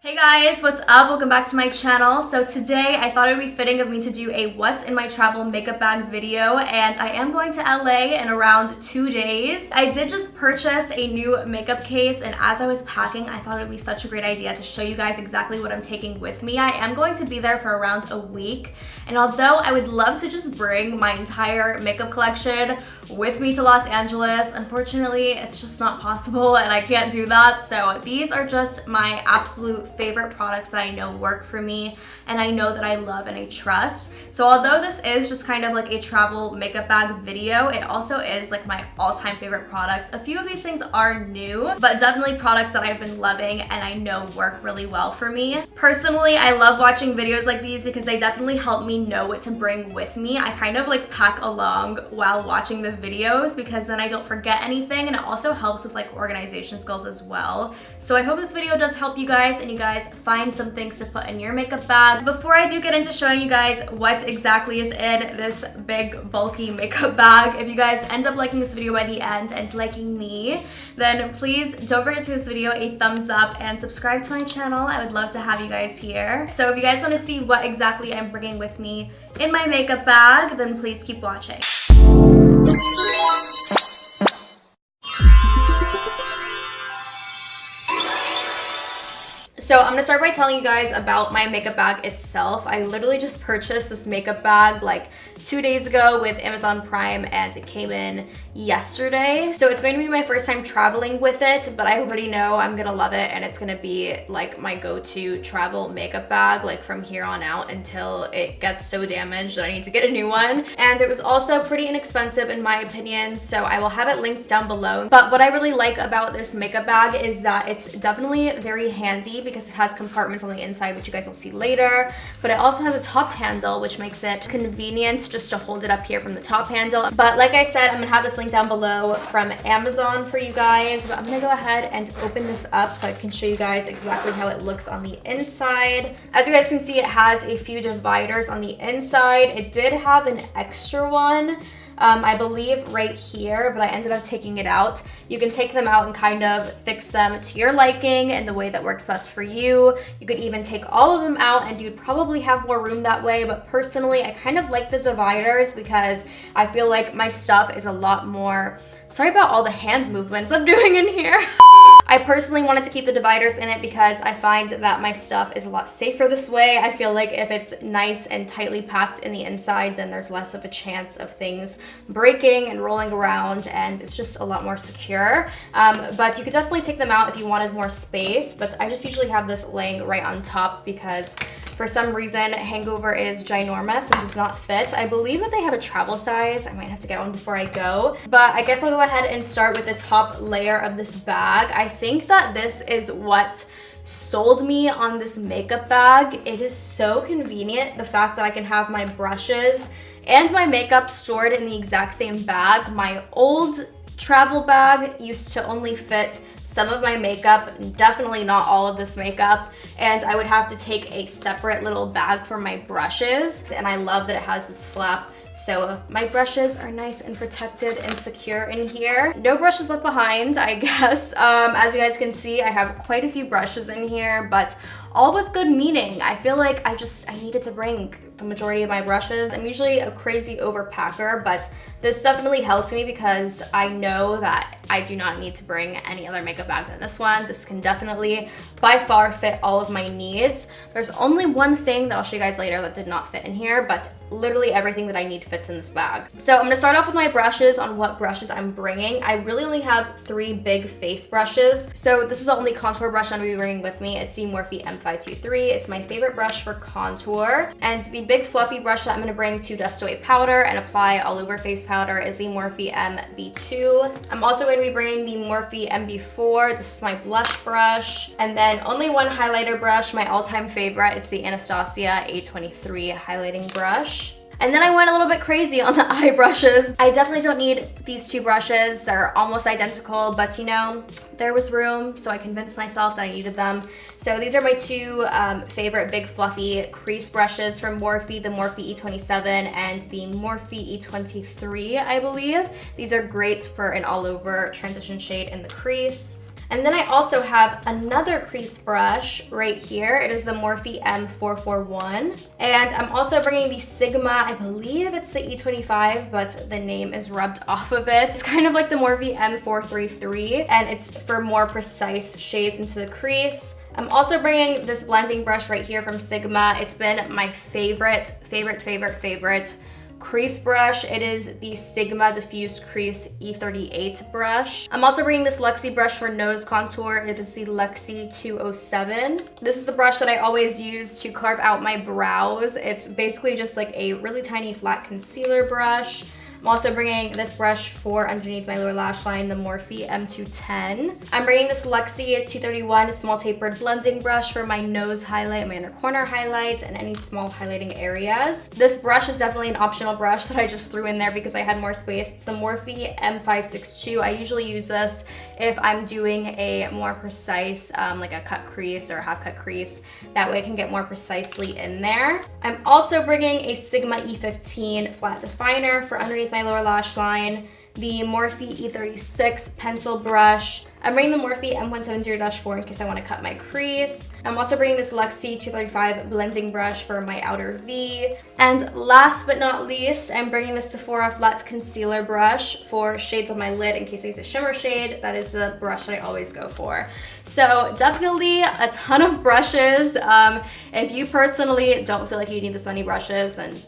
Hey guys, what's up? Welcome back to my channel. So today I thought it would be fitting of me to do a what's in my travel makeup bag video, and I am going to LA in around 2 days. I did just purchase a new makeup case, and as I was packing I thought it would be such a great idea to show you guys exactly what I'm taking with me. I am going to be there for around a week, and although I would love to just bring my entire makeup collection with me to Los Angeles, unfortunately it's just not possible and I can't do that. So these are just my absolute favorite products that I know work for me and I know that I love and I trust. So although this is just kind of like a travel makeup bag video, it also is like my all-time favorite products. A few of these things are new, but definitely products that I've been loving and I know work really well for me. Personally, I love watching videos like these because they definitely help me know what to bring with me. I kind of like pack along while watching the videos because then I don't forget anything, and it also helps with like organization skills as well. So I hope this video does help you guys and you guys find some things to put in your makeup bag. Before I do get into showing you guys what exactly is in this big bulky makeup bag, if you guys end up liking this video by the end and liking me, then please don't forget to give this video a thumbs up and subscribe to my channel. I would love to have you guys here. So if you guys want to see what exactly I'm bringing with me in my makeup bag, then please keep watching. So I'm gonna start by telling you guys about my makeup bag itself. I literally just purchased this makeup bag like 2 days ago with Amazon Prime and it came in yesterday. So it's going to be my first time traveling with it, but I already know I'm gonna love it and it's gonna be like my go-to travel makeup bag like from here on out until it gets so damaged that I need to get a new one. And it was also pretty inexpensive in my opinion, so I will have it linked down below. But what I really like about this makeup bag is that it's definitely very handy because it has compartments on the inside, which you guys will see later, but it also has a top handle, which makes it convenient just to hold it up here from the top handle. But like I said, I'm gonna have this link down below from Amazon for you guys, but I'm gonna go ahead and open this up so I can show you guys exactly how it looks on the inside. As you guys can see, it has a few dividers on the inside. It did have an extra one, I believe right here, but I ended up taking it out. You can take them out and kind of fix them to your liking and the way that works best for you. You could even take all of them out and you'd probably have more room that way, but personally I kind of like the dividers because I feel like my stuff is a lot more, sorry about all the hand movements I'm doing in here. I personally wanted to keep the dividers in it because I find that my stuff is a lot safer this way. I feel like if it's nice and tightly packed in the inside, then there's less of a chance of things breaking and rolling around, and it's just a lot more secure. But you could definitely take them out if you wanted more space, but I just usually have this laying right on top because for some reason Hangover is ginormous and does not fit. I believe that they have a travel size. I might have to get one before I go, but I guess I'll go ahead and start with the top layer of this bag. I think that this is what sold me on this makeup bag. It is so convenient, the fact that I can have my brushes and my makeup stored in the exact same bag. My old travel bag used to only fit some of my makeup, definitely not all of this makeup, and I would have to take a separate little bag for my brushes, and I love that it has this flap. So my brushes are nice and protected and secure in here. No brushes left behind, I guess. As you guys can see, I have quite a few brushes in here, but all with good meaning. I feel like I needed to bring the majority of my brushes. I'm usually a crazy overpacker, but this definitely helped me because I know that I do not need to bring any other makeup bag than this one. This can definitely by far fit all of my needs. There's only one thing that I'll show you guys later that did not fit in here, but literally everything that I need fits in this bag. So I'm gonna start off with my brushes on what brushes I'm bringing. I really only have 3 big face brushes. So this is the only contour brush I'm gonna be bringing with me. It's the Morphe M523. It's my favorite brush for contour. And the big fluffy brush that I'm gonna bring to dust away powder and apply all over face powder is the Morphe MB2. I'm also going to be bringing the Morphe MB4. This is my blush brush. And then only one highlighter brush, my all-time favorite. It's the Anastasia A23 highlighting brush. And then I went a little bit crazy on the eye brushes. I definitely don't need these 2 brushes. They're almost identical, but you know, there was room, so I convinced myself that I needed them. So these are my 2 favorite big fluffy crease brushes from Morphe, the Morphe E27 and the Morphe E23, I believe. These are great for an all-over transition shade in the crease. And then I also have another crease brush right here. It is the Morphe M441. And I'm also bringing the Sigma, I believe it's the E25, but the name is rubbed off of it. It's kind of like the Morphe M433, and it's for more precise shades into the crease. I'm also bringing this blending brush right here from Sigma. It's been my favorite crease brush. It is the Sigma Diffused Crease E38 brush. I'm also bringing this Luxie brush for nose contour. It is the Luxie 207. This is the brush that I always use to carve out my brows. It's basically just like a really tiny flat concealer brush. I'm also bringing this brush for underneath my lower lash line, the Morphe M210. I'm bringing this Luxie 231 small tapered blending brush for my nose highlight, my inner corner highlight, and any small highlighting areas. This brush is definitely an optional brush that I just threw in there because I had more space. It's the Morphe M562. I usually use this if I'm doing a more precise, like a cut crease or a half cut crease. That way I can get more precisely in there. I'm also bringing a Sigma E15 flat definer for underneath my lower lash line, the Morphe E36 pencil brush. I'm bringing the Morphe M170-4 in case I want to cut my crease. I'm also bringing this Luxie 235 blending brush for my outer V. And last but not least, I'm bringing the Sephora flat concealer brush for shades on my lid in case I use a shimmer shade. That is the brush that I always go for. So definitely a ton of brushes. If you personally don't feel like you need this many brushes, then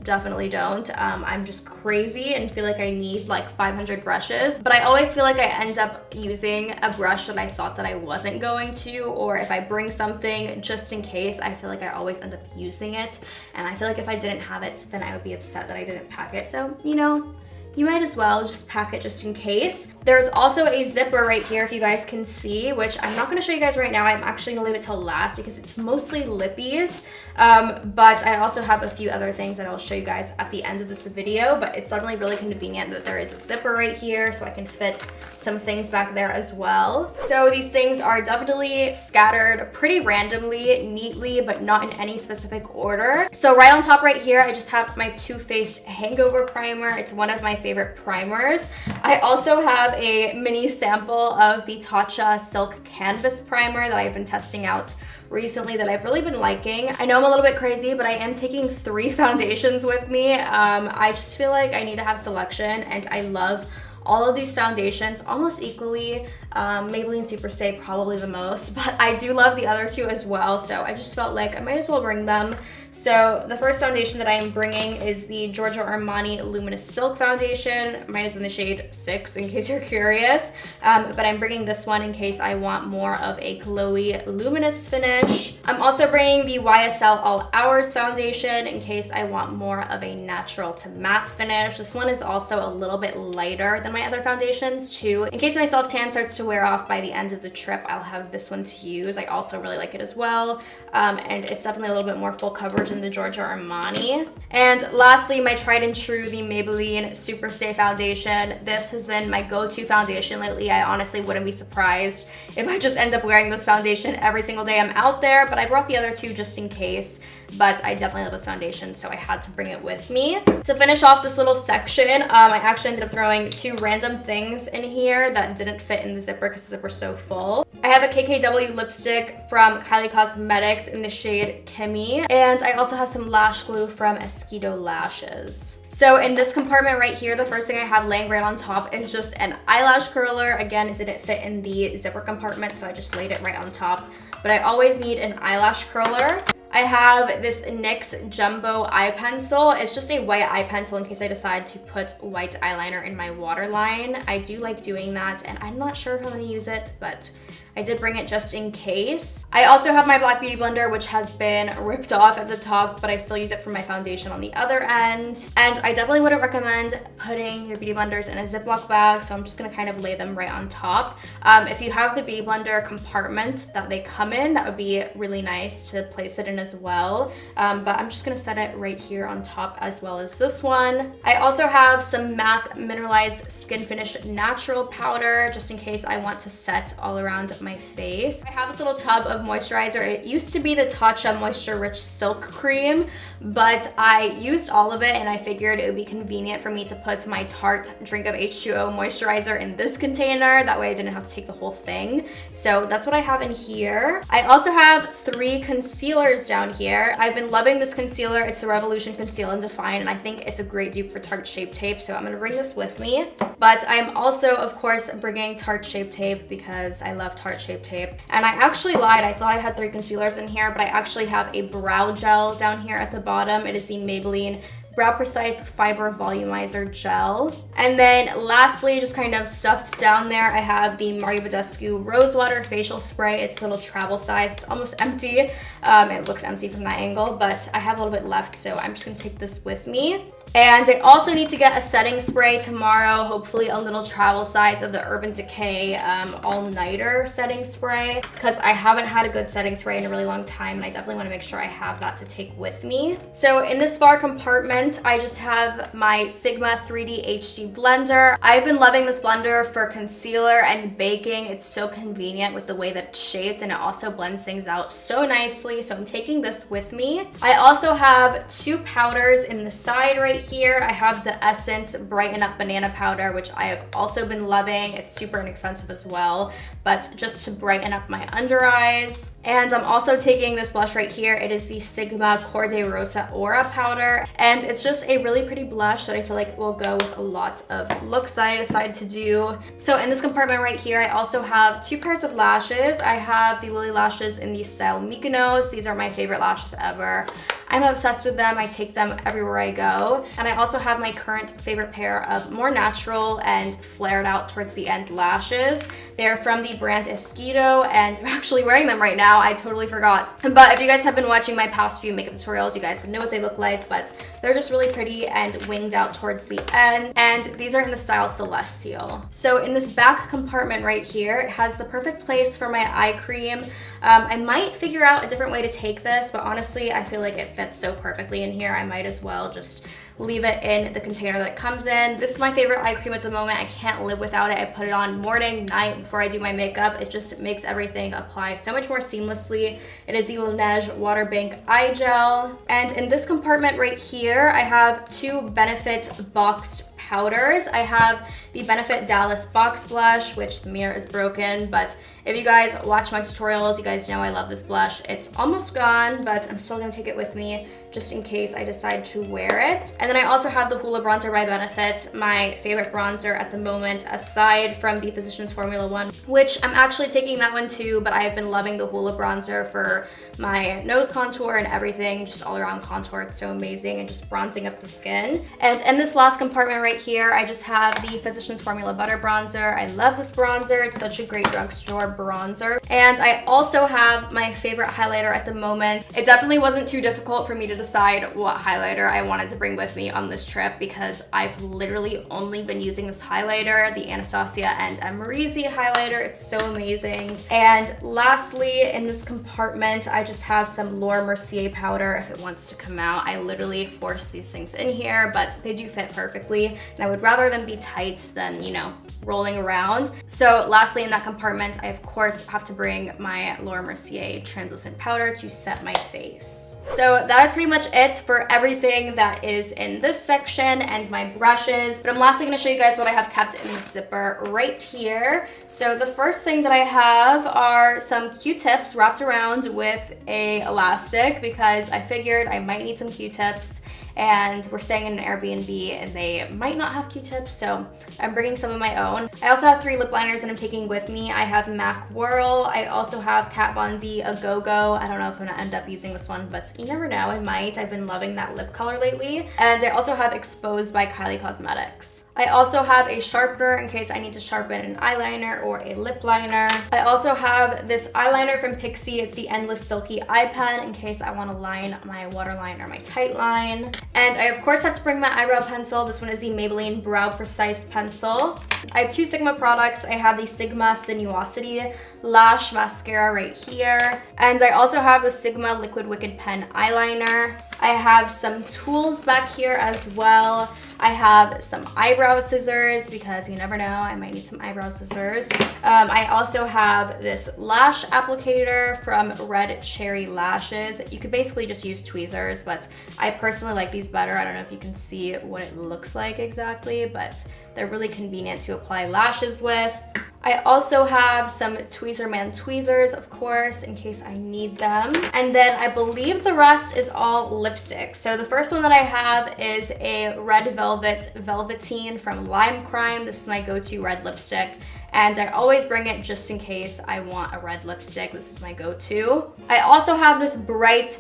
definitely don't. I'm just crazy and feel like I need like 500 brushes, but I always feel like I end up using a brush that I thought that I wasn't going to, or if I bring something just in case, I feel like I always end up using it, and I feel like if I didn't have it, then I would be upset that I didn't pack it. So, you know, you might as well just pack it just in case. There's also a zipper right here, if you guys can see, which I'm not gonna show you guys right now. I'm actually gonna leave it till last because it's mostly lippies. But I also have a few other things that I'll show you guys at the end of this video, but it's definitely really convenient that there is a zipper right here so I can fit some things back there as well. So these things are definitely scattered pretty randomly, neatly, but not in any specific order. So right on top right here, I just have my Too Faced Hangover Primer. It's one of my favorite primers. I also have a mini sample of the Tatcha Silk Canvas Primer that I've been testing out recently that I've really been liking. I know I'm a little bit crazy, but I am taking 3 foundations with me. I just feel like I need to have selection, and I love all of these foundations almost equally. Maybelline Superstay probably the most, but I do love the other 2 as well, so I just felt like I might as well bring them. So the first foundation that I am bringing is the Giorgio Armani Luminous Silk Foundation. Mine is in the shade 6 in case you're curious, but I'm bringing this one in case I want more of a glowy luminous finish. I'm also bringing the YSL All Hours Foundation in case I want more of a natural to matte finish. This one is also a little bit lighter than my other foundations too. In case my self-tan starts to wear off by the end of the trip, I'll have this one to use. I also really like it as well, and it's definitely a little bit more full coverage than the Giorgio Armani. And lastly, my tried and true, the Maybelline Superstay Foundation. This has been my go-to foundation lately. I honestly wouldn't be surprised if I just end up wearing this foundation every single day I'm out there, but I brought the other 2 just in case. But I definitely love this foundation, so I had to bring it with me. To finish off this little section, I actually ended up throwing 2 random things in here that didn't fit in the zipper because the zipper's so full. I have a KKW lipstick from Kylie Cosmetics in the shade Kimmy, and I also have some lash glue from Esquido Lashes. So in this compartment right here, the first thing I have laying right on top is just an eyelash curler. Again, it didn't fit in the zipper compartment, so I just laid it right on top. But I always need an eyelash curler. I have this NYX Jumbo Eye Pencil. It's just a white eye pencil in case I decide to put white eyeliner in my waterline. I do like doing that, and I'm not sure if I'm gonna use it, but I did bring it just in case. I also have my Black Beauty Blender, which has been ripped off at the top, but I still use it for my foundation on the other end. And I definitely wouldn't recommend putting your beauty blenders in a Ziploc bag, so I'm just gonna kind of lay them right on top. If you have the beauty blender compartment that they come in, that would be really nice to place it in as well. But I'm just gonna set it right here on top as well as this one. I also have some MAC Mineralized Skin Finish Natural Powder, just in case I want to set all around my face. I have this little tub of moisturizer. It used to be the Tatcha Moisture Rich Silk Cream, but I used all of it and I figured it would be convenient for me to put my Tarte Drink of H2O moisturizer in this container. That way I didn't have to take the whole thing. So that's what I have in here. I also have 3 concealers down here. I've been loving this concealer. It's the Revolution Conceal and Define, and I think it's a great dupe for Tarte Shape Tape, so I'm gonna bring this with me. But I'm also, of course, bringing Tarte Shape Tape because I love Tarte Shape Tape. And I actually lied. I thought I had 3 concealers in here, but I actually have a brow gel down here at the bottom. It is the Maybelline Brow Precise Fiber Volumizer Gel. And then lastly, just kind of stuffed down there, I have the Mario Badescu Rosewater Facial Spray. It's a little travel size. It's almost empty. It looks empty from that angle, but I have a little bit left, so I'm just gonna take this with me. And I also need to get a setting spray tomorrow, hopefully a little travel size of the Urban Decay All-Nighter setting spray, because I haven't had a good setting spray in a really long time, and I definitely want to make sure I have that to take with me. So in this far compartment, I just have my Sigma 3D HD blender. I've been loving this blender for concealer and baking. It's so convenient with the way that it's shaped, and it also blends things out so nicely, so I'm taking this with me. I also have 2 powders in the side right here. I have the Essence Brighten Up Banana Powder, which I have also been loving. It's super inexpensive as well, but just to brighten up my under eyes. And I'm also taking this blush right here. It is the Sigma Corday Rosa Aura Powder, and it's just a really pretty blush that I feel like will go with a lot of looks that I decided to do. So in this compartment right here, I also have 2 pairs of lashes. I have the Lily lashes in the style Mykonos. These are my favorite lashes ever. I'm obsessed with them. I take them everywhere I go. And I also have my current favorite pair of more natural and flared out towards the end lashes. They're from the brand Esquido, and I'm actually wearing them right now. I totally forgot. But if you guys have been watching my past few makeup tutorials, you guys would know what they look like, but they're just really pretty and winged out towards the end. And these are in the style Celestial. So in this back compartment right here, it has the perfect place for my eye cream. I might figure out a different way to take this, but honestly, I feel like it fits so perfectly in here. I might as well just leave it in the container that it comes in. This is my favorite eye cream at the moment. I can't live without it. I put it on morning, night, before I do my makeup. It just makes everything apply so much more seamlessly. It is the Laneige Water Bank Eye Gel. And in this compartment right here, I have 2 Benefit boxed powders. I have the Benefit Dallas Box Blush, which the mirror is broken, but if you guys watch my tutorials, you guys know I love this blush. It's almost gone, but I'm still gonna take it with me just in case I decide to wear it. And then I also have the Hoola Bronzer by Benefit, my favorite bronzer at the moment, aside from the Physicians Formula 1, which I'm actually taking that one too, but I've been loving the Hoola Bronzer for my nose contour and everything, just all around contour. It's so amazing and just bronzing up the skin. And in this last compartment right here, I just have the Physicians Formula Butter Bronzer. I love this bronzer. It's such a great drugstore bronzer. And I also have my favorite highlighter at the moment. It definitely wasn't too difficult for me to decide what highlighter I wanted to bring with me on this trip because I've literally only been using this highlighter, the Anastasia and Amrezy highlighter. It's so amazing. And lastly, in this compartment, I just have some Laura Mercier powder if it wants to come out. I literally force these things in here, but they do fit perfectly. And I would rather them be tight than, you know, rolling around. So lastly, in that compartment, I of course have to bring my Laura Mercier translucent powder to set my face. So that is pretty much it for everything that is in this section and my brushes. But I'm lastly gonna show you guys what I have kept in the zipper right here. So the first thing that I have are some Q-tips wrapped around with a elastic because I figured I might need some Q-tips. And we're staying in an Airbnb and they might not have Q-tips, so I'm bringing some of my own. I also have 3 lip liners that I'm taking with me. I have MAC Whirl. I also have Kat Von D A Go-Go. I don't know if I'm gonna end up using this one, but you never know, I might. I've been loving that lip color lately. And I also have Exposed by Kylie Cosmetics. I also have a sharpener in case I need to sharpen an eyeliner or a lip liner. I also have this eyeliner from Pixi. It's the Endless Silky Eye Pen in case I want to line my waterline or my tight line. And I of course have to bring my eyebrow pencil. This one is the Maybelline Brow Precise Pencil. I have 2 Sigma products. I have the Sigma Sinuosity Lash Mascara right here. And I also have the Sigma Liquid Wicked Pen Eyeliner. I have some tools back here as well. I have some eyebrow scissors because you never know, I might need some eyebrow scissors. I also have this lash applicator from Red Cherry Lashes. You could basically just use tweezers, but I personally like these better. I don't know if you can see what it looks like exactly, but they're really convenient to apply lashes with. I also have some Tweezerman tweezers, of course, in case I need them. And then I believe the rest is all lipstick. So the first one that I have is a Red Velvet Velveteen from Lime Crime. This is my go-to red lipstick, and I always bring it just in case I want a red lipstick. This is my go-to. I also have this bright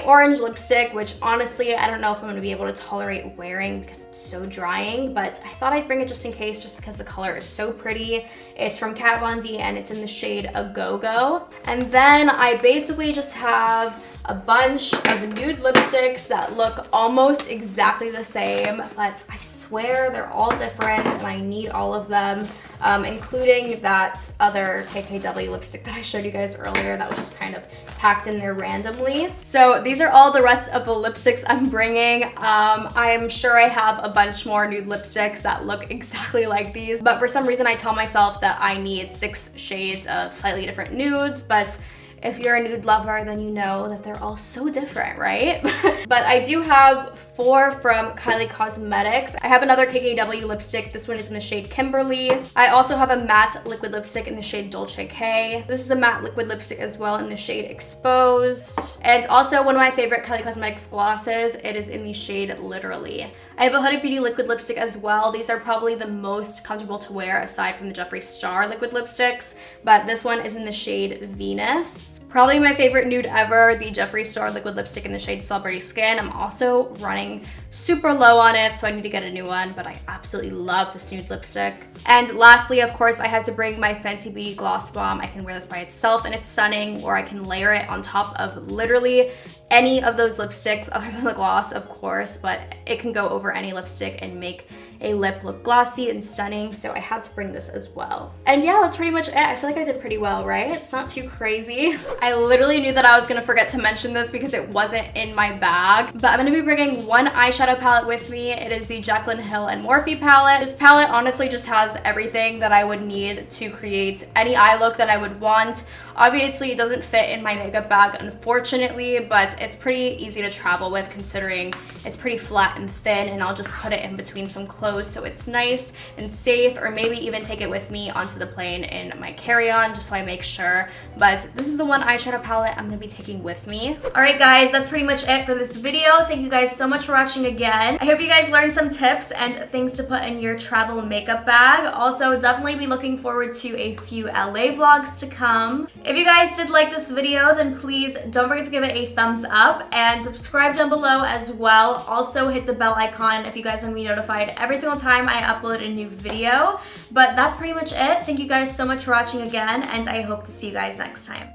orange lipstick, which honestly, I don't know if I'm gonna be able to tolerate wearing because it's so drying, but I thought I'd bring it just in case, just because the color is so pretty. It's from Kat Von D and it's in the shade A Go-Go. And then I basically just have a bunch of nude lipsticks that look almost exactly the same, but I swear they're all different and I need all of them, including that other KKW lipstick that I showed you guys earlier that was just kind of packed in there randomly. So these are all the rest of the lipsticks I'm bringing. I'm sure I have a bunch more nude lipsticks that look exactly like these, but for some reason I tell myself that I need 6 shades of slightly different nudes, but if you're a nude lover, then you know that they're all so different, right? But I do have 4 from Kylie Cosmetics. I have another KKW lipstick. This one is in the shade Kimberly. I also have a matte liquid lipstick in the shade Dolce K. This is a matte liquid lipstick as well in the shade Exposed. And also one of my favorite Kylie Cosmetics glosses. It is in the shade Literally. I have a Huda Beauty liquid lipstick as well. These are probably the most comfortable to wear aside from the Jeffree Star liquid lipsticks, but this one is in the shade Venus. Probably my favorite nude ever, the Jeffree Star liquid lipstick in the shade Celebrity Skin. I'm also running super low on it, so I need to get a new one, but I absolutely love this nude lipstick. And lastly, of course, I have to bring my Fenty Beauty Gloss Bomb. I can wear this by itself and it's stunning, or I can layer it on top of literally any of those lipsticks other than the gloss, of course, but it can go over any lipstick and make a lip look glossy and stunning, so I had to bring this as well. And yeah, that's pretty much it. I feel like I did pretty well, right? It's not too crazy. I literally knew that I was gonna forget to mention this because it wasn't in my bag, but I'm gonna be bringing one eyeshadow palette with me. It is the Jaclyn Hill and Morphe palette. This palette honestly just has everything that I would need to create any eye look that I would want. Obviously, it doesn't fit in my makeup bag, unfortunately, but it's pretty easy to travel with considering it's pretty flat and thin, and I'll just put it in between some clothes so it's nice and safe, or maybe even take it with me onto the plane in my carry-on just so I make sure. But this is the one eyeshadow palette I'm gonna be taking with me. All right, guys, that's pretty much it for this video. Thank you guys so much for watching again. I hope you guys learned some tips and things to put in your travel makeup bag. Also, definitely be looking forward to a few LA vlogs to come. If you guys did like this video, then please don't forget to give it a thumbs up and subscribe down below as well. Also hit the bell icon if you guys want to be notified every single time I upload a new video. But that's pretty much it. Thank you guys so much for watching again, and I hope to see you guys next time.